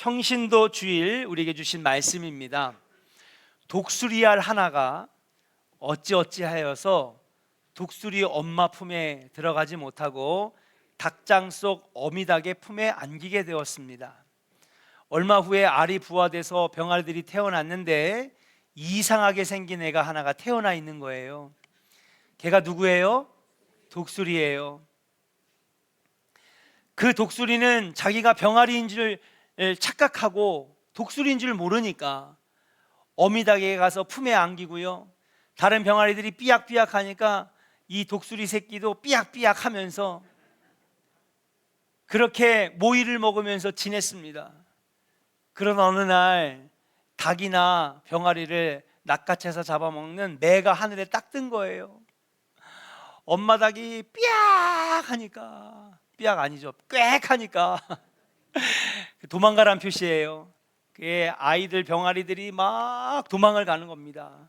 평신도 주일 우리에게 주신 말씀입니다. 독수리알 하나가 어찌어찌하여서 독수리 엄마 품에 들어가지 못하고 닭장 속 어미닭의 품에 안기게 되었습니다. 얼마 후에 알이 부화돼서 병아리들이 태어났는데 이상하게 생긴 애가 하나가 태어나 있는 거예요. 걔가 누구예요? 독수리예요. 그 독수리는 자기가 병아리인 줄 착각하고 독수리인 줄 모르니까 어미닭에게 가서 품에 안기고요, 다른 병아리들이 삐약삐약 하니까 이 독수리 새끼도 삐약삐약 하면서 그렇게 모이를 먹으면서 지냈습니다. 그런 어느 날 닭이나 병아리를 낚아채서 잡아먹는 매가 하늘에 딱 뜬 거예요. 엄마 닭이 삐약 하니까, 삐약 아니죠, 꽥 하니까 도망가란 표시예요. 그게 아이들 병아리들이 막 도망을 가는 겁니다.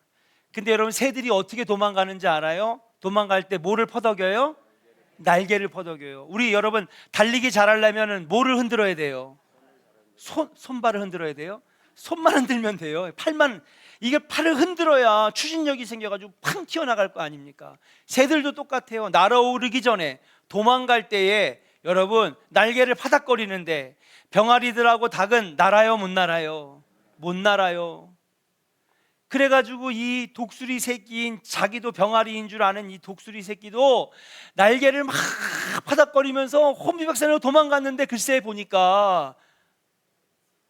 근데 여러분, 새들이 어떻게 도망가는지 알아요? 도망갈 때 뭐를 퍼덕여요? 날개를 퍼덕여요. 우리 여러분, 달리기 잘하려면 뭐를 흔들어야 돼요? 손발을 흔들어야 돼요. 손만 흔들면 돼요. 팔만, 이게 팔을 흔들어야 추진력이 생겨가지고 팡 튀어나갈 거 아닙니까? 새들도 똑같아요. 날아오르기 전에, 도망갈 때에 여러분 날개를 파닥거리는데, 병아리들하고 닭은 날아요, 못 날아요? 못 날아요. 그래가지고 이 독수리 새끼인, 자기도 병아리인 줄 아는 이 독수리 새끼도 날개를 막 파닥거리면서 혼비백산으로 도망갔는데, 글쎄 보니까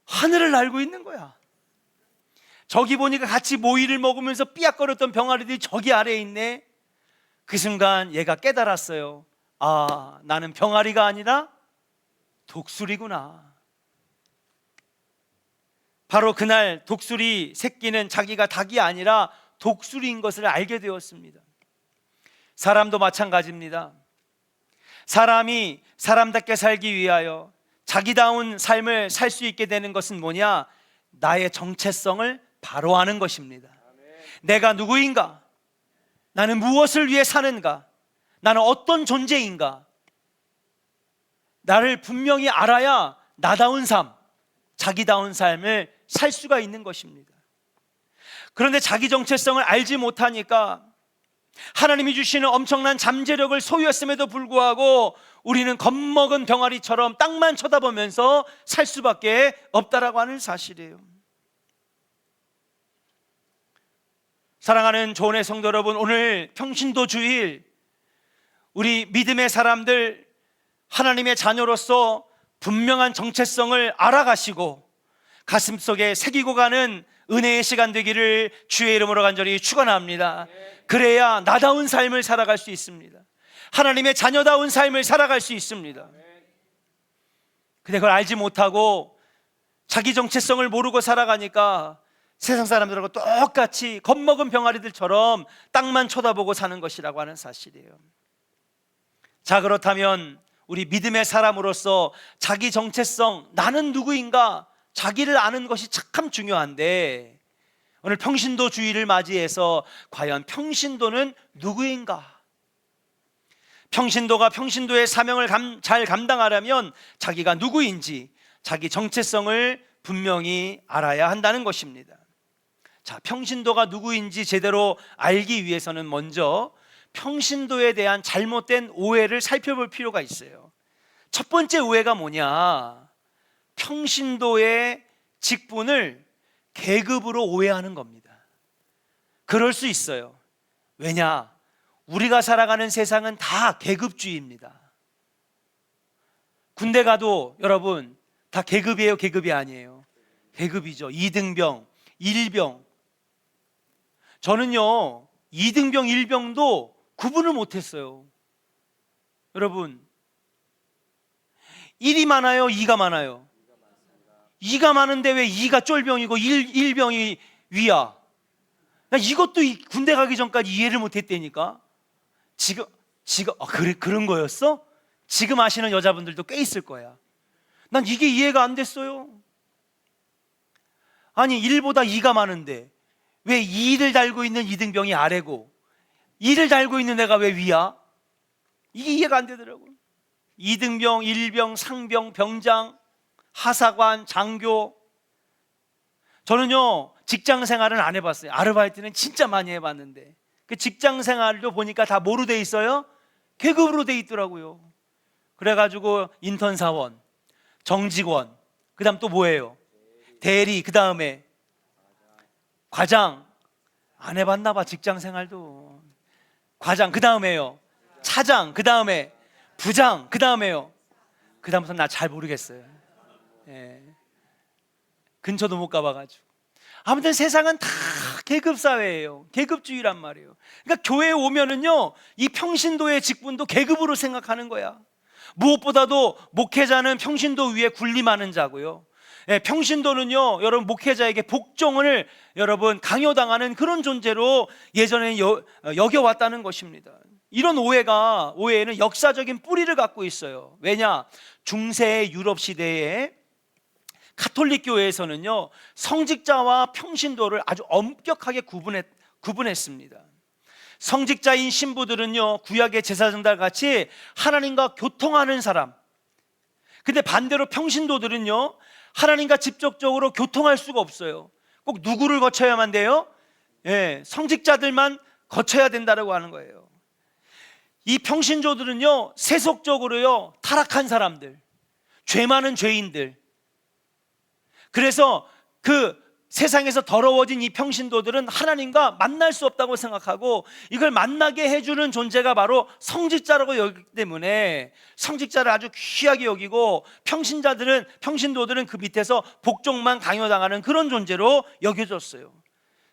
하늘을 날고 있는 거야. 저기 보니까 같이 모이를 먹으면서 삐약거렸던 병아리들이 저기 아래에 있네. 그 순간 얘가 깨달았어요. 아, 나는 병아리가 아니라 독수리구나. 바로 그날 독수리 새끼는 자기가 닭이 아니라 독수리인 것을 알게 되었습니다. 사람도 마찬가지입니다. 사람이 사람답게 살기 위하여 자기다운 삶을 살 수 있게 되는 것은 뭐냐? 나의 정체성을 바로 아는 것입니다. 내가 누구인가? 나는 무엇을 위해 사는가? 나는 어떤 존재인가? 나를 분명히 알아야 나다운 삶, 자기다운 삶을 살 수가 있는 것입니다. 그런데 자기 정체성을 알지 못하니까 하나님이 주시는 엄청난 잠재력을 소유했음에도 불구하고 우리는 겁먹은 병아리처럼 땅만 쳐다보면서 살 수밖에 없다라고 하는 사실이에요. 사랑하는 조은의 성도 여러분, 오늘 평신도 주일 우리 믿음의 사람들, 하나님의 자녀로서 분명한 정체성을 알아가시고 가슴속에 새기고 가는 은혜의 시간 되기를 주의 이름으로 간절히 축원합니다. 그래야 나다운 삶을 살아갈 수 있습니다. 하나님의 자녀다운 삶을 살아갈 수 있습니다. 근데 그걸 알지 못하고 자기 정체성을 모르고 살아가니까 세상 사람들하고 똑같이 겁먹은 병아리들처럼 땅만 쳐다보고 사는 것이라고 하는 사실이에요. 자, 그렇다면 우리 믿음의 사람으로서 자기 정체성, 나는 누구인가, 자기를 아는 것이 참 중요한데, 오늘 평신도 주일을 맞이해서 과연 평신도는 누구인가? 평신도가 평신도의 사명을 잘 감당하려면 자기가 누구인지, 자기 정체성을 분명히 알아야 한다는 것입니다. 자, 평신도가 누구인지 제대로 알기 위해서는 먼저 평신도에 대한 잘못된 오해를 살펴볼 필요가 있어요. 첫 번째 오해가 뭐냐? 평신도의 직분을 계급으로 오해하는 겁니다. 그럴 수 있어요. 왜냐? 우리가 살아가는 세상은 다 계급주의입니다. 군대 가도 여러분 다 계급이에요, 계급이 아니에요? 계급이죠. 2등병, 1병. 저는요 2등병, 1병도 구분을 못했어요. 여러분, 1이 많아요, 2가 많아요? 2가 많은데 왜 2가 쫄병이고 1병이 위야? 나 이것도 군대 가기 전까지 이해를 못했다니까. 지금 그런 거였어? 지금 아시는 여자분들도 꽤 있을 거야. 난 이게 이해가 안 됐어요. 아니, 1보다 2가 많은데 왜 2를 달고 있는 2등병이 아래고 2를 달고 있는 애가 왜 위야? 이게 이해가 안 되더라고요. 2등병, 1병, 상병, 병장, 하사관, 장교. 저는요 직장 생활은 안 해봤어요. 아르바이트는 진짜 많이 해봤는데 그 직장 생활도 보니까 다 뭐로 돼 있어요? 계급으로 돼 있더라고요. 그래가지고 인턴 사원, 정직원, 그 다음 또 뭐예요? 대리, 그 다음에 과장. 안 해봤나 봐 직장 생활도. 과장, 그 다음에요 차장, 그 다음에 부장, 그 다음에요 그 다음부터 나 잘 모르겠어요. 예. 근처도 못 가봐가지고. 아무튼 세상은 다 계급사회예요. 계급주의란 말이에요. 그러니까 교회에 오면은요 이 평신도의 직분도 계급으로 생각하는 거야. 무엇보다도 목회자는 평신도 위에 군림하는 자고요. 예, 평신도는요 여러분 목회자에게 복종을 여러분 강요당하는 그런 존재로 예전에 여겨왔다는 것입니다. 이런 오해는 역사적인 뿌리를 갖고 있어요. 왜냐? 중세 유럽 시대에 가톨릭 교회에서는요 성직자와 평신도를 아주 엄격하게 구분했습니다. 성직자인 신부들은요 구약의 제사장들 같이 하나님과 교통하는 사람. 근데 반대로 평신도들은요 하나님과 직접적으로 교통할 수가 없어요. 꼭 누구를 거쳐야만 돼요? 예, 성직자들만 거쳐야 된다고 하는 거예요. 이 평신도들은요 세속적으로요 타락한 사람들, 죄 많은 죄인들. 그래서 그 세상에서 더러워진 이 평신도들은 하나님과 만날 수 없다고 생각하고 이걸 만나게 해주는 존재가 바로 성직자라고 여기기 때문에 성직자를 아주 귀하게 여기고 평신도들은 그 밑에서 복종만 강요당하는 그런 존재로 여겨졌어요.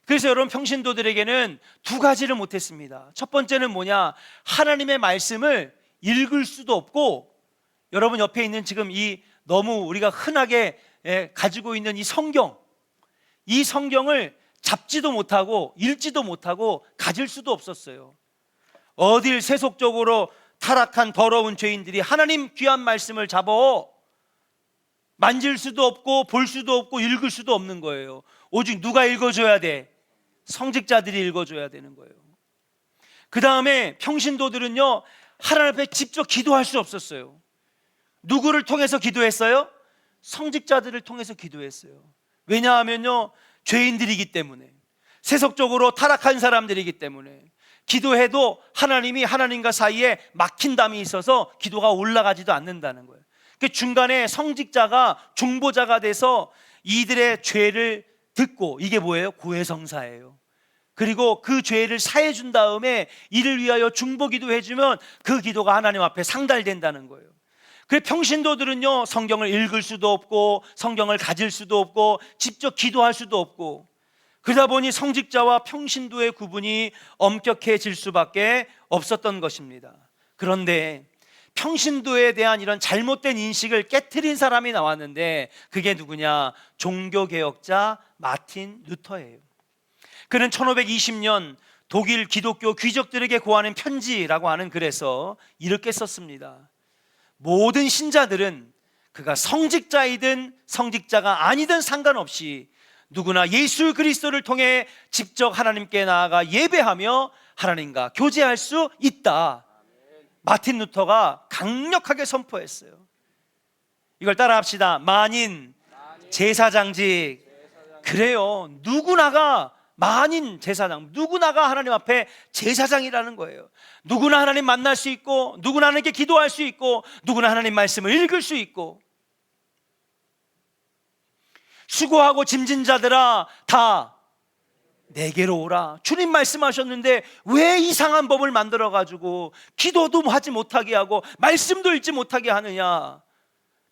그래서 여러분 평신도들에게는 두 가지를 못했습니다. 첫 번째는 뭐냐? 하나님의 말씀을 읽을 수도 없고, 여러분 옆에 있는 지금 이 너무 우리가 흔하게 가지고 있는 이 성경을 잡지도 못하고 읽지도 못하고 가질 수도 없었어요. 어딜 세속적으로 타락한 더러운 죄인들이 하나님 귀한 말씀을 잡아 만질 수도 없고 볼 수도 없고 읽을 수도 없는 거예요. 오직 누가 읽어줘야 돼? 성직자들이 읽어줘야 되는 거예요. 그 다음에 평신도들은요 하나님 앞에 직접 기도할 수 없었어요. 누구를 통해서 기도했어요? 성직자들을 통해서 기도했어요. 왜냐하면요 죄인들이기 때문에, 세속적으로 타락한 사람들이기 때문에 기도해도 하나님이 하나님과 사이에 막힌 담이 있어서 기도가 올라가지도 않는다는 거예요. 그 중간에 성직자가 중보자가 돼서 이들의 죄를 듣고, 이게 뭐예요? 고해성사예요. 그리고 그 죄를 사해 준 다음에 이를 위하여 중보기도 해주면 그 기도가 하나님 앞에 상달된다는 거예요. 그래서 평신도들은요 성경을 읽을 수도 없고 성경을 가질 수도 없고 직접 기도할 수도 없고, 그러다 보니 성직자와 평신도의 구분이 엄격해질 수밖에 없었던 것입니다. 그런데 평신도에 대한 이런 잘못된 인식을 깨트린 사람이 나왔는데 그게 누구냐? 종교개혁자 마틴 루터예요. 그는 1520년 독일 기독교 귀족들에게 고하는 편지라고 하는 글에서 이렇게 썼습니다. 모든 신자들은 그가 성직자이든 성직자가 아니든 상관없이 누구나 예수 그리스도를 통해 직접 하나님께 나아가 예배하며 하나님과 교제할 수 있다. 마틴 루터가 강력하게 선포했어요. 이걸 따라합시다. 만인 제사장직. 그래요. 누구나가 만인 제사장, 누구나가 하나님 앞에 제사장이라는 거예요. 누구나 하나님 만날 수 있고, 누구나 하나님께 기도할 수 있고, 누구나 하나님 말씀을 읽을 수 있고. 수고하고 짐진 자들아 다 내게로 오라. 주님 말씀하셨는데 왜 이상한 법을 만들어가지고 기도도 하지 못하게 하고 말씀도 읽지 못하게 하느냐?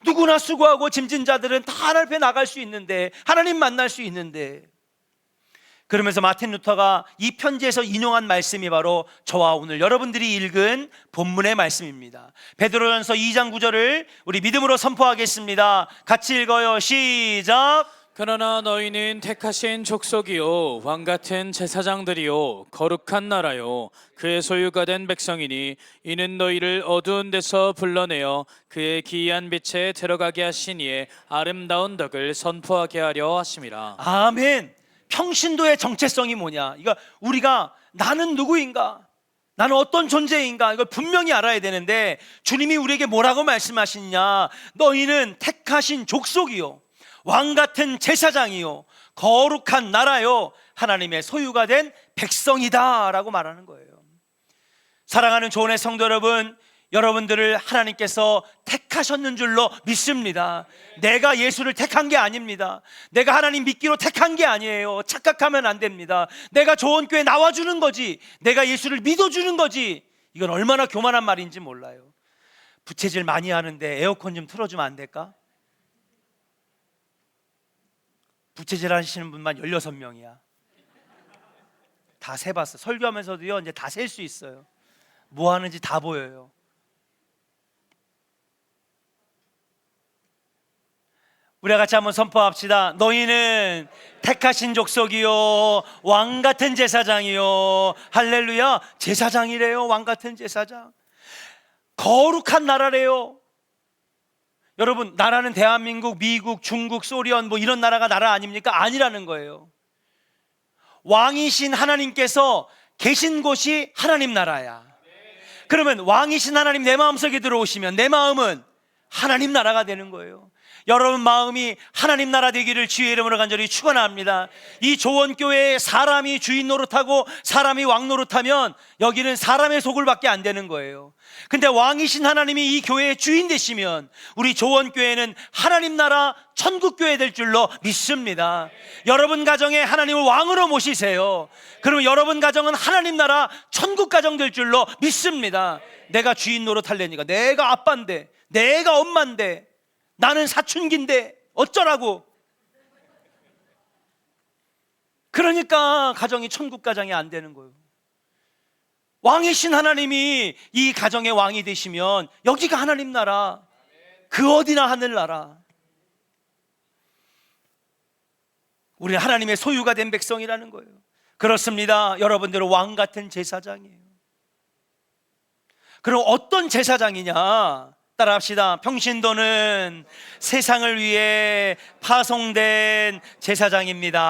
누구나 수고하고 짐진 자들은 다 하나님 앞에 나갈 수 있는데, 하나님 만날 수 있는데. 그러면서 마틴 루터가 이 편지에서 인용한 말씀이 바로 저와 오늘 여러분들이 읽은 본문의 말씀입니다. 베드로전서 2장 9절을 우리 믿음으로 선포하겠습니다. 같이 읽어요. 시작. 그러나 너희는 택하신 족속이요 왕같은 제사장들이요 거룩한 나라요 그의 소유가 된 백성이니 이는 너희를 어두운 데서 불러내어 그의 기이한 빛에 들어가게 하신 이의 아름다운 덕을 선포하게 하려 하심이라. 아멘. 평신도의 정체성이 뭐냐? 이거 우리가 나는 누구인가? 나는 어떤 존재인가? 이걸 분명히 알아야 되는데 주님이 우리에게 뭐라고 말씀하시냐? 너희는 택하신 족속이요, 왕 같은 제사장이요, 거룩한 나라요, 하나님의 소유가 된 백성이다 라고 말하는 거예요. 사랑하는 조은의 성도 여러분, 여러분들을 하나님께서 택하셨는 줄로 믿습니다. 내가 예수를 택한 게 아닙니다. 내가 하나님 믿기로 택한 게 아니에요. 착각하면 안 됩니다. 내가 조언교회 나와주는 거지, 내가 예수를 믿어주는 거지. 이건 얼마나 교만한 말인지 몰라요. 부채질 많이 하는데 에어컨 좀 틀어주면 안 될까? 부채질 하시는 분만 16명이야. 다 세봤어. 설교하면서도요, 이제 다 셀 수 있어요. 뭐 하는지 다 보여요. 우리가 같이 한번 선포합시다. 너희는 택하신 족속이요, 왕 같은 제사장이요. 할렐루야. 제사장이래요. 왕 같은 제사장. 거룩한 나라래요. 여러분, 나라는 대한민국, 미국, 중국, 소련 뭐 이런 나라가 나라 아닙니까? 아니라는 거예요. 왕이신 하나님께서 계신 곳이 하나님 나라야. 그러면 왕이신 하나님 내 마음속에 들어오시면 내 마음은 하나님 나라가 되는 거예요. 여러분 마음이 하나님 나라 되기를 주의 이름으로 간절히 축원합니다. 이 조원교회에 사람이 주인 노릇하고 사람이 왕 노릇하면 여기는 사람의 소굴밖에 안 되는 거예요. 근데 왕이신 하나님이 이 교회의 주인 되시면 우리 조원교회는 하나님 나라 천국교회 될 줄로 믿습니다. 여러분 가정에 하나님을 왕으로 모시세요. 그러면 여러분 가정은 하나님 나라 천국 가정 될 줄로 믿습니다. 내가 주인 노릇하려니까, 내가 아빠인데, 내가 엄마인데, 나는 사춘기인데 어쩌라고. 그러니까 가정이 천국 가정이 안 되는 거예요. 왕이신 하나님이 이 가정의 왕이 되시면 여기가 하나님 나라, 그 어디나 하늘나라. 우리는 하나님의 소유가 된 백성이라는 거예요. 그렇습니다. 여러분들은 왕 같은 제사장이에요. 그럼 어떤 제사장이냐? 따라합시다. 평신도는 세상을 위해 파송된 제사장입니다.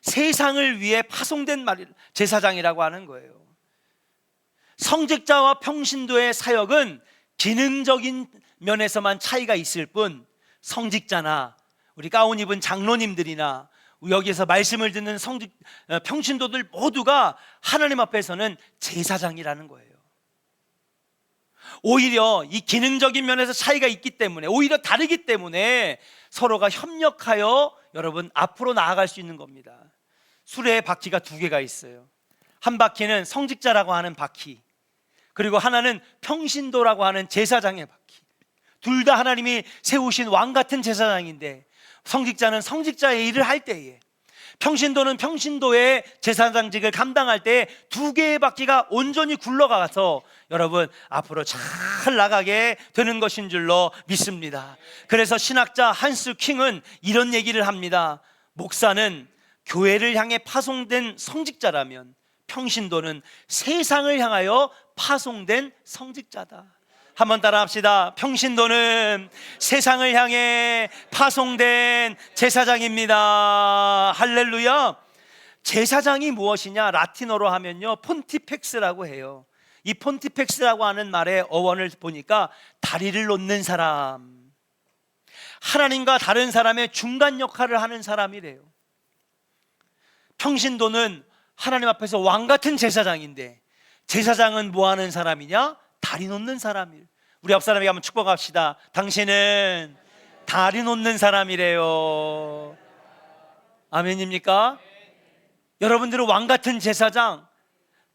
세상을 위해 파송된 제사장이라고 하는 거예요. 성직자와 평신도의 사역은 기능적인 면에서만 차이가 있을 뿐, 성직자나 우리 가운 입은 장로님들이나 여기에서 말씀을 듣는 평신도들 모두가 하나님 앞에서는 제사장이라는 거예요. 오히려 이 기능적인 면에서 차이가 있기 때문에, 오히려 다르기 때문에 서로가 협력하여 여러분 앞으로 나아갈 수 있는 겁니다. 수레의 바퀴가 두 개가 있어요. 한 바퀴는 성직자라고 하는 바퀴, 그리고 하나는 평신도라고 하는 제사장의 바퀴. 둘 다 하나님이 세우신 왕 같은 제사장인데, 성직자는 성직자의 일을 할 때에, 평신도는 평신도의 제사장직을 감당할 때 두 개의 바퀴가 온전히 굴러가서 여러분 앞으로 잘 나가게 되는 것인 줄로 믿습니다. 그래서 신학자 한스 킹은 이런 얘기를 합니다. 목사는 교회를 향해 파송된 성직자라면 평신도는 세상을 향하여 파송된 성직자다. 한번 따라합시다. 평신도는 세상을 향해 파송된 제사장입니다. 할렐루야. 제사장이 무엇이냐? 라틴어로 하면요, 폰티펙스라고 해요. 이 폰티펙스라고 하는 말의 어원을 보니까 다리를 놓는 사람, 하나님과 다른 사람의 중간 역할을 하는 사람이래요. 평신도는 하나님 앞에서 왕 같은 제사장인데, 제사장은 뭐 하는 사람이냐? 다리 놓는 사람이에요. 우리 옆 사람에게 한번 축복합시다. 당신은 다리 놓는 사람이래요. 아멘입니까? 여러분들은 왕 같은 제사장,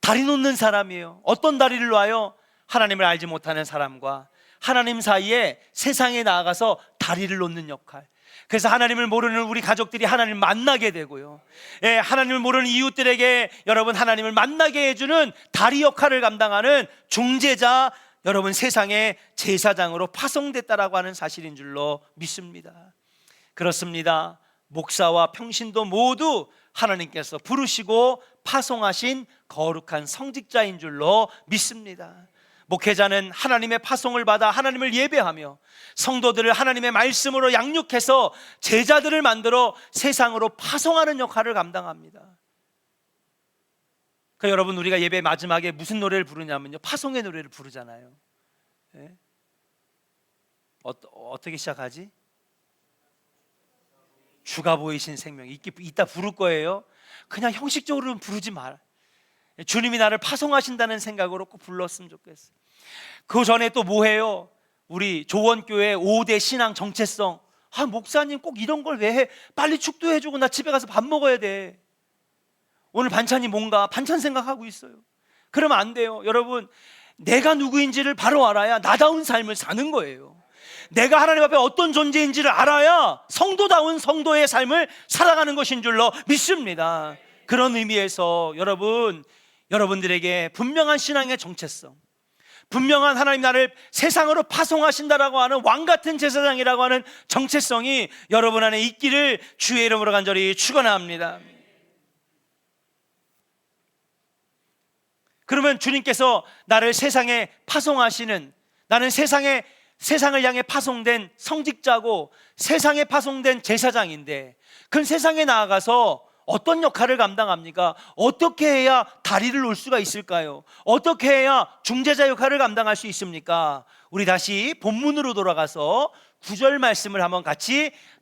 다리 놓는 사람이에요. 어떤 다리를 놔요? 하나님을 알지 못하는 사람과 하나님 사이에 세상에 나아가서 다리를 놓는 역할. 그래서 하나님을 모르는 우리 가족들이 하나님을 만나게 되고요, 하나님을 모르는 이웃들에게 여러분 하나님을 만나게 해주는 다리 역할을 감당하는 중재자, 여러분 세상의 제사장으로 파송됐다라고 하는 사실인 줄로 믿습니다. 그렇습니다. 목사와 평신도 모두 하나님께서 부르시고 파송하신 거룩한 성직자인 줄로 믿습니다. 목회자는 하나님의 파송을 받아 하나님을 예배하며 성도들을 하나님의 말씀으로 양육해서 제자들을 만들어 세상으로 파송하는 역할을 감당합니다. 그 여러분, 우리가 예배 마지막에 무슨 노래를 부르냐면요, 파송의 노래를 부르잖아요. 예? 어떻게 시작하지? 주가 보이신 생명. 이따 부를 거예요. 그냥 형식적으로는 부르지 마라. 주님이 나를 파송하신다는 생각으로 꼭 불렀으면 좋겠어요. 그 전에 또 뭐해요? 우리 조원교회 5대 신앙 정체성. 목사님 꼭 이런 걸 왜 해? 빨리 축도해주고 나 집에 가서 밥 먹어야 돼. 오늘 반찬이 뭔가 반찬 생각하고 있어요. 그러면 안 돼요. 여러분, 내가 누구인지를 바로 알아야 나다운 삶을 사는 거예요. 내가 하나님 앞에 어떤 존재인지를 알아야 성도다운 성도의 삶을 살아가는 것인 줄로 믿습니다. 그런 의미에서 여러분들에게 분명한 신앙의 정체성, 분명한 하나님 나를 세상으로 파송하신다라고 하는 왕같은 제사장이라고 하는 정체성이 여러분 안에 있기를 주의 이름으로 간절히 축원합니다. 그러면 주님께서 나를 세상에 파송하시는, 나는 세상을 향해 파송된 성직자고 세상에 파송된 제사장인데, 그 세상에 나아가서 어떤 역할을 감당합니까? 어떻게 해야 다리를 놓을 수가 있을까요? 어떻게 해야 중재자 역할을 감당할 수 있습니까? 우리 다시 본문으로 돌아가서 9절 말씀을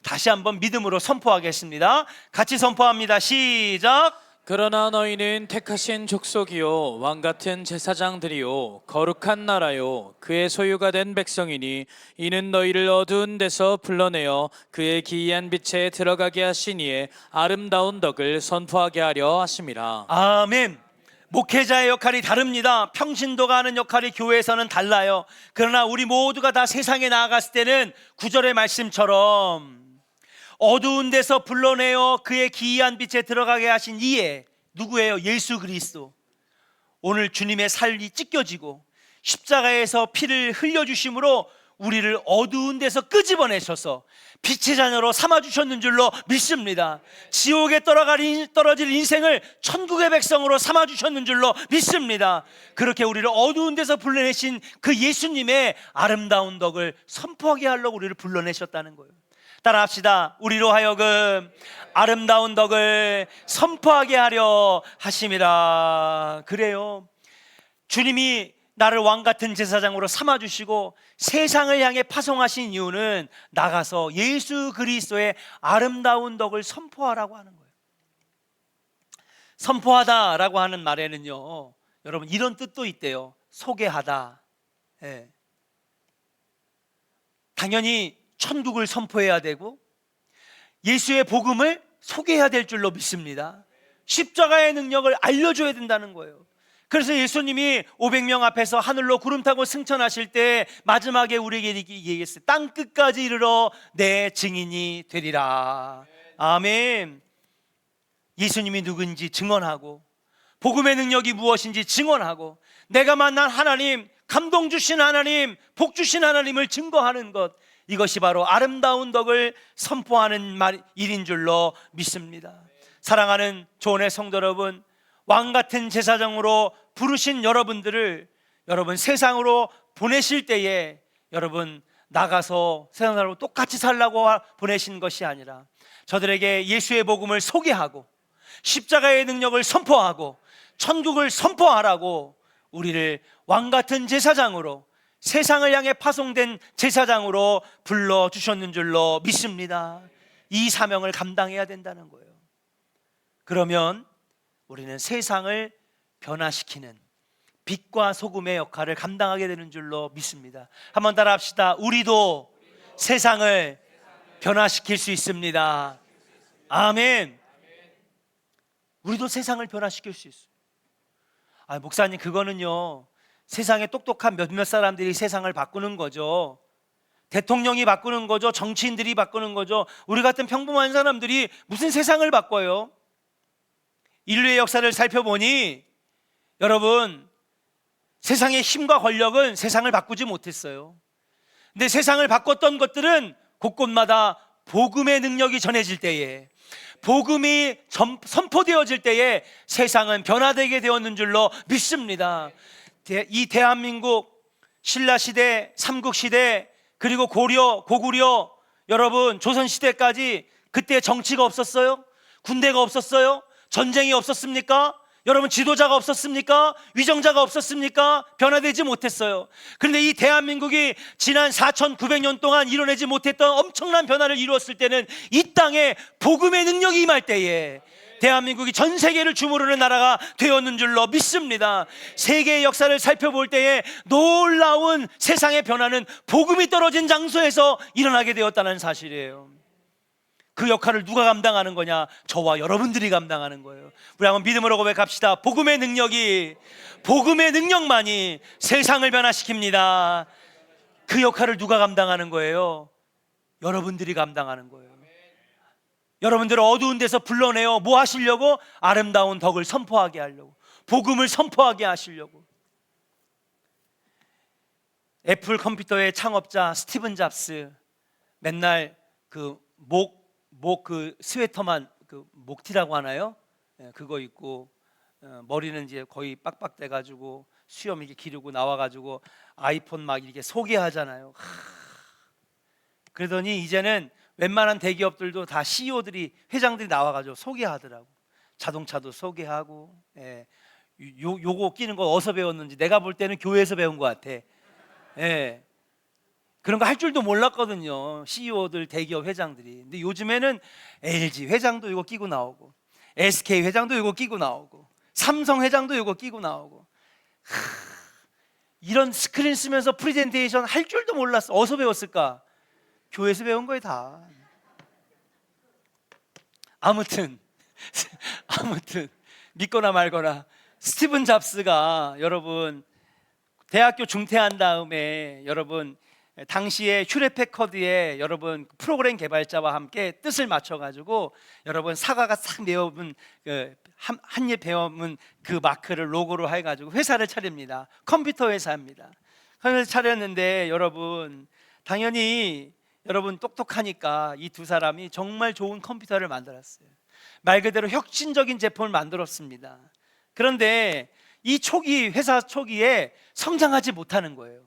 다시 한번 믿음으로 선포하겠습니다. 같이 선포합니다. 시작. 그러나 너희는 택하신 족속이요 왕같은 제사장들이요 거룩한 나라요 그의 소유가 된 백성이니 이는 너희를 어두운 데서 불러내어 그의 기이한 빛에 들어가게 하시니에 아름다운 덕을 선포하게 하려 하심이라. 아멘. 목회자의 역할이 다릅니다. 평신도가 하는 역할이 교회에서는 달라요. 그러나 우리 모두가 다 세상에 나아갔을 때는 9절의 말씀처럼 어두운 데서 불러내어 그의 기이한 빛에 들어가게 하신 이에, 누구예요? 예수 그리스도. 오늘 주님의 살이 찢겨지고 십자가에서 피를 흘려주심으로 우리를 어두운 데서 끄집어내셔서 빛의 자녀로 삼아주셨는 줄로 믿습니다. 지옥에 떨어질 인생을 천국의 백성으로 삼아주셨는 줄로 믿습니다. 그렇게 우리를 어두운 데서 불러내신 그 예수님의 아름다운 덕을 선포하게 하려고 우리를 불러내셨다는 거예요. 따라합시다. 우리로 하여금 아름다운 덕을 선포하게 하려 하심이라. 그래요. 주님이 나를 왕같은 제사장으로 삼아주시고 세상을 향해 파송하신 이유는 나가서 예수 그리스도의 아름다운 덕을 선포하라고 하는 거예요. 선포하다라고 하는 말에는요, 여러분, 이런 뜻도 있대요. 소개하다. 예. 당연히 천국을 선포해야 되고 예수의 복음을 소개해야 될 줄로 믿습니다. 십자가의 능력을 알려줘야 된다는 거예요. 그래서 예수님이 500명 앞에서 하늘로 구름 타고 승천하실 때 마지막에 우리에게 얘기했어요. 땅 끝까지 이르러 내 증인이 되리라. 아멘. 예수님이 누군지 증언하고 복음의 능력이 무엇인지 증언하고 내가 만난 하나님, 감동 주신 하나님, 복 주신 하나님을 증거하는 것, 이것이 바로 아름다운 덕을 선포하는 일인 줄로 믿습니다. 사랑하는 조원의 성도 여러분, 왕같은 제사장으로 부르신 여러분들을 여러분 세상으로 보내실 때에 여러분 나가서 세상 사람으로 똑같이 살라고 보내신 것이 아니라 저들에게 예수의 복음을 소개하고 십자가의 능력을 선포하고 천국을 선포하라고 우리를 왕같은 제사장으로, 세상을 향해 파송된 제사장으로 불러주셨는 줄로 믿습니다. 이 사명을 감당해야 된다는 거예요. 그러면 우리는 세상을 변화시키는 빛과 소금의 역할을 감당하게 되는 줄로 믿습니다. 한번 따라 합시다. 우리도 세상을 변화시킬 수 있습니다. 아멘. 우리도 세상을 변화시킬 수 있어요. 목사님, 그거는요, 세상에 똑똑한 몇몇 사람들이 세상을 바꾸는 거죠. 대통령이 바꾸는 거죠. 정치인들이 바꾸는 거죠. 우리 같은 평범한 사람들이 무슨 세상을 바꿔요? 인류의 역사를 살펴보니 여러분, 세상의 힘과 권력은 세상을 바꾸지 못했어요. 근데 세상을 바꿨던 것들은 곳곳마다 복음의 능력이 전해질 때에, 복음이 선포되어질 때에 세상은 변화되게 되었는 줄로 믿습니다. 이 대한민국 신라시대, 삼국시대, 그리고 고려, 고구려, 여러분 조선시대까지 그때 정치가 없었어요? 군대가 없었어요? 전쟁이 없었습니까? 여러분 지도자가 없었습니까? 위정자가 없었습니까? 변화되지 못했어요. 그런데 이 대한민국이 지난 4,900년 동안 이뤄내지 못했던 엄청난 변화를 이루었을 때는 이 땅에 복음의 능력이 임할 때에 대한민국이 전 세계를 주무르는 나라가 되었는 줄로 믿습니다. 세계의 역사를 살펴볼 때에 놀라운 세상의 변화는 복음이 떨어진 장소에서 일어나게 되었다는 사실이에요. 그 역할을 누가 감당하는 거냐? 저와 여러분들이 감당하는 거예요. 우리 한번 믿음으로 고백합시다. 복음의 능력만이 세상을 변화시킵니다. 그 역할을 누가 감당하는 거예요? 여러분들이 감당하는 거예요. 여러분들을 어두운 데서 불러내어 뭐 하시려고? 아름다운 덕을 선포하게 하려고, 복음을 선포하게 하시려고. 애플 컴퓨터의 창업자 스티븐 잡스, 맨날 그 스웨터만, 그 목티라고 하나요? 그거 입고 머리는 이제 거의 빡빡대 가지고 수염 이렇게 기르고 나와가지고 아이폰 막 이렇게 소개하잖아요. 그러더니 이제는 웬만한 대기업들도 다 CEO들이, 회장들이 나와가지고 소개하더라고. 자동차도 소개하고. 요거 끼는 거 어디서 배웠는지 내가 볼 때는 교회에서 배운 것 같아. 그런 거 할 줄도 몰랐거든요, CEO들, 대기업 회장들이. 근데 요즘에는 LG 회장도 이거 끼고 나오고, SK 회장도 이거 끼고 나오고, 삼성 회장도 이거 끼고 나오고. 이런 스크린 쓰면서 프레젠테이션 할 줄도 몰랐어. 어디서 배웠을까? 교회에서 배운 거예요 다. 아무튼 믿거나 말거나 스티븐 잡스가 여러분 대학교 중퇴한 다음에 여러분 당시에 휴레패커드의 여러분 프로그램 개발자와 함께 뜻을 맞춰가지고 여러분 사과가 싹 메어본 한 입 베어문 그 마크를 로고로 해가지고 회사를 차립니다. 컴퓨터 회사입니다. 회사를 차렸는데 여러분 당연히 여러분 똑똑하니까 이 두 사람이 정말 좋은 컴퓨터를 만들었어요. 말 그대로 혁신적인 제품을 만들었습니다. 그런데 이 회사 초기에 성장하지 못하는 거예요.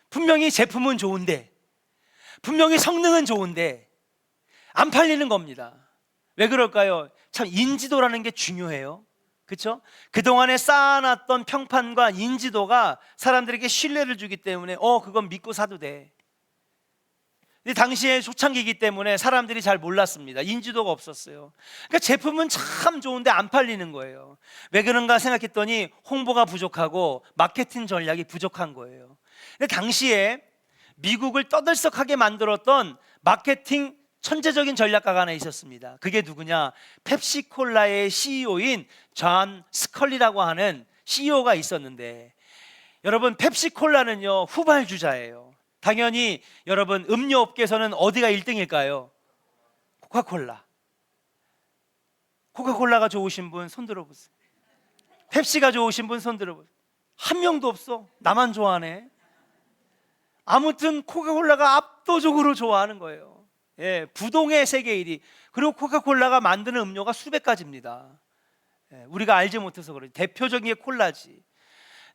분명히 제품은 좋은데, 분명히 성능은 좋은데 안 팔리는 겁니다. 왜 그럴까요? 참 인지도라는 게 중요해요. 그렇죠? 그동안에 쌓아놨던 평판과 인지도가 사람들에게 신뢰를 주기 때문에 그건 믿고 사도 돼. 근데 당시에 초창기이기 때문에 사람들이 잘 몰랐습니다. 인지도가 없었어요. 그러니까 제품은 참 좋은데 안 팔리는 거예요. 왜 그런가 생각했더니 홍보가 부족하고 마케팅 전략이 부족한 거예요. 근데 당시에 미국을 떠들썩하게 만들었던 마케팅 천재적인 전략가가 하나 있었습니다. 그게 누구냐? 펩시콜라의 CEO인 존 스컬리라고 하는 CEO가 있었는데, 여러분 펩시콜라는요 후발주자예요. 당연히 여러분 음료업계에서는 어디가 1등일까요? 코카콜라. 코카콜라가 좋으신 분 손 들어보세요. 펩시가 좋으신 분 손 들어보세요. 한 명도 없어. 나만 좋아하네. 아무튼 코카콜라가 압도적으로 좋아하는 거예요. 부동의 세계 1위. 그리고 코카콜라가 만드는 음료가 수백 가지입니다. 우리가 알지 못해서 그러지. 대표적인 게 콜라지.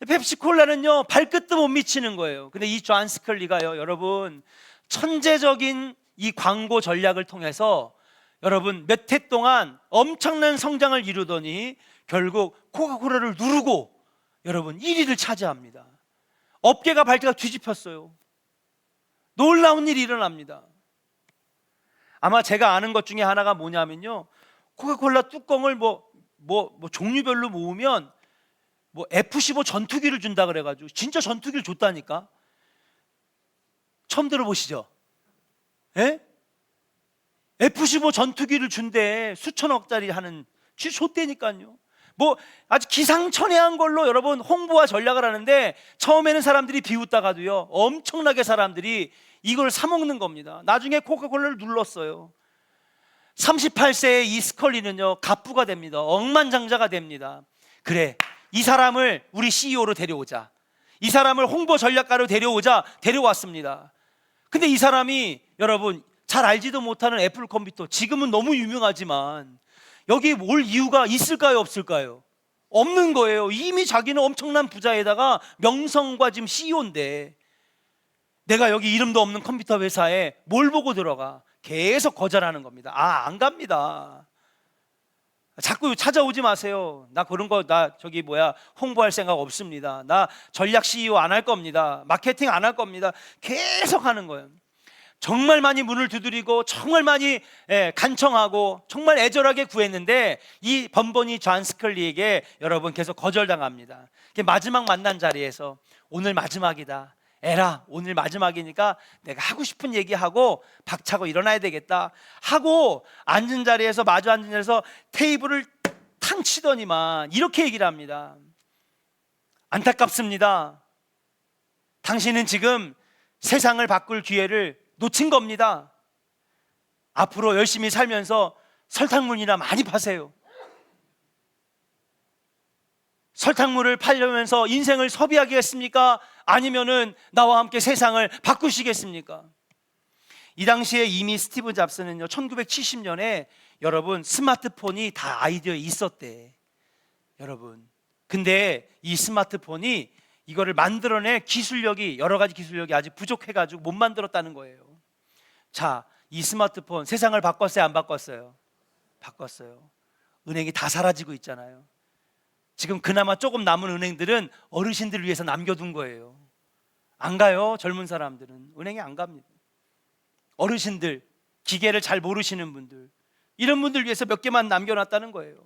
펩시콜라는요 발끝도 못 미치는 거예요. 근데 이 존 스컬리가요 여러분 천재적인 이 광고 전략을 통해서 여러분 몇 해 동안 엄청난 성장을 이루더니 결국 코카콜라를 누르고 여러분 1위를 차지합니다. 업계가 발대가 뒤집혔어요. 놀라운 일이 일어납니다. 아마 제가 아는 것 중에 하나가 뭐냐면요, 코카콜라 뚜껑을 뭐 종류별로 모으면 F-15 전투기를 준다 그래가지고 진짜 전투기를 줬다니까. 처음 들어보시죠? F-15 전투기를 준대. 수천억짜리 하는 줬대니까요. 아주 기상천외한 걸로 여러분 홍보와 전략을 하는데 처음에는 사람들이 비웃다가도요 엄청나게 사람들이 이걸 사 먹는 겁니다. 나중에 코카콜라를 눌렀어요. 38세의 이 스컬리는요 갑부가 됩니다. 억만장자가 됩니다. 그래, 이 사람을 우리 CEO로 데려오자. 이 사람을 홍보 전략가로 데려왔습니다. 근데 이 사람이 여러분 잘 알지도 못하는 애플 컴퓨터, 지금은 너무 유명하지만 여기 올 이유가 있을까요, 없을까요? 없는 거예요. 이미 자기는 엄청난 부자에다가 명성과 지금 CEO인데 내가 여기 이름도 없는 컴퓨터 회사에 뭘 보고 들어가? 계속 거절하는 겁니다. 안 갑니다. 자꾸 찾아오지 마세요. 나 그런 거 홍보할 생각 없습니다. 나 전략 CEO 안 할 겁니다. 마케팅 안 할 겁니다. 계속 하는 거예요. 정말 많이 문을 두드리고 정말 많이 간청하고 정말 애절하게 구했는데 이 번번이 존 스컬리에게 여러분 계속 거절당합니다. 마지막 만난 자리에서 오늘 마지막이다. 에라, 오늘 마지막이니까 내가 하고 싶은 얘기하고 박차고 일어나야 되겠다 하고 앉은 자리에서 마주 앉은 자리에서 테이블을 탕 치더니만 이렇게 얘기를 합니다. 안타깝습니다. 당신은 지금 세상을 바꿀 기회를 놓친 겁니다. 앞으로 열심히 살면서 설탕물이나 많이 파세요. 설탕물을 팔려면서 인생을 소비하겠습니까? 아니면은 나와 함께 세상을 바꾸시겠습니까? 이 당시에 이미 스티브 잡스는요 1970년에 여러분 스마트폰이 다 아이디어에 있었대. 여러분, 근데 이 스마트폰이 이거를 만들어낼 기술력이, 여러 가지 기술력이 아직 부족해가지고 못 만들었다는 거예요. 자, 이 스마트폰 세상을 바꿨어요, 안 바꿨어요? 바꿨어요. 은행이 다 사라지고 있잖아요. 지금 그나마 조금 남은 은행들은 어르신들을 위해서 남겨둔 거예요. 안 가요. 젊은 사람들은 은행에 안 갑니다. 어르신들, 기계를 잘 모르시는 분들, 이런 분들 위해서 몇 개만 남겨놨다는 거예요.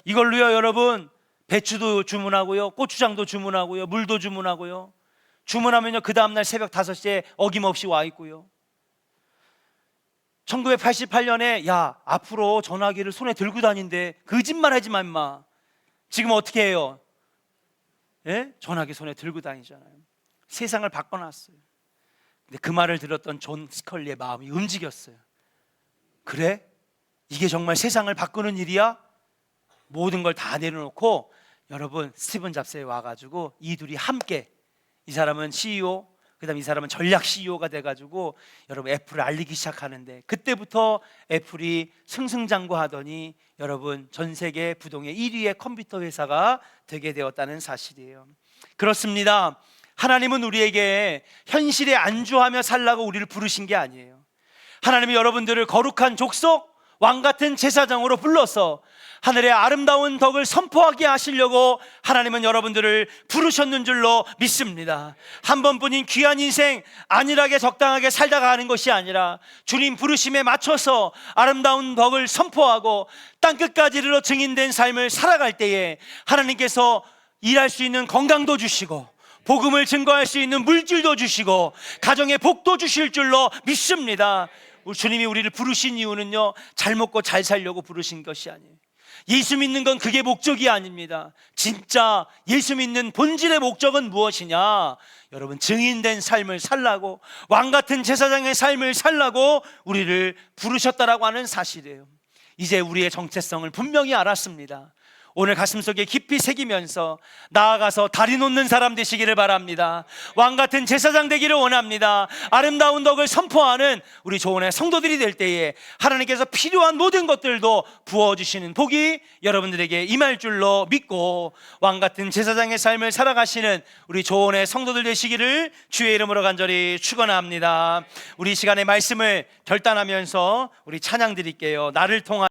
이걸로요 여러분, 배추도 주문하고요, 고추장도 주문하고요, 물도 주문하고요. 주문하면요 그 다음날 새벽 5시에 어김없이 와 있고요. 1988년에 야, 앞으로 전화기를 손에 들고 다닌대. 거짓말 하지 마 임마. 지금 어떻게 해요? 예? 전화기 손에 들고 다니잖아요. 세상을 바꿔놨어요. 근데 그 말을 들었던 존 스컬리의 마음이 움직였어요. 그래? 이게 정말 세상을 바꾸는 일이야? 모든 걸 다 내려놓고 여러분 스티븐 잡스에 와가지고 이 둘이 함께, 이 사람은 CEO, 그 다음에 이 사람은 전략 CEO가 돼가지고 여러분 애플을 알리기 시작하는데, 그때부터 애플이 승승장구하더니 여러분 전 세계 부동의 1위의 컴퓨터 회사가 되게 되었다는 사실이에요. 그렇습니다. 하나님은 우리에게 현실에 안주하며 살라고 우리를 부르신 게 아니에요. 하나님이 여러분들을 거룩한 족속, 왕같은 제사장으로 불러서 하늘의 아름다운 덕을 선포하게 하시려고 하나님은 여러분들을 부르셨는 줄로 믿습니다. 한 번뿐인 귀한 인생 안일하게 적당하게 살다가 하는 것이 아니라 주님 부르심에 맞춰서 아름다운 덕을 선포하고 땅끝까지 이르러 증인된 삶을 살아갈 때에 하나님께서 일할 수 있는 건강도 주시고 복음을 증거할 수 있는 물질도 주시고 가정의 복도 주실 줄로 믿습니다. 주님이 우리를 부르신 이유는요 잘 먹고 잘 살려고 부르신 것이 아니에요. 예수 믿는 건 그게 목적이 아닙니다. 진짜 예수 믿는 본질의 목적은 무엇이냐? 여러분, 증인된 삶을 살라고, 왕같은 제사장의 삶을 살라고 우리를 부르셨다라고 하는 사실이에요. 이제 우리의 정체성을 분명히 알았습니다. 오늘 가슴속에 깊이 새기면서 나아가서 다리 놓는 사람 되시기를 바랍니다. 왕같은 제사장 되기를 원합니다. 아름다운 덕을 선포하는 우리 조은의 성도들이 될 때에 하나님께서 필요한 모든 것들도 부어주시는 복이 여러분들에게 임할 줄로 믿고 왕같은 제사장의 삶을 살아가시는 우리 조은의 성도들 되시기를 주의 이름으로 간절히 축원합니다. 우리 시간의 말씀을 결단하면서 우리 찬양 드릴게요. 나를 통한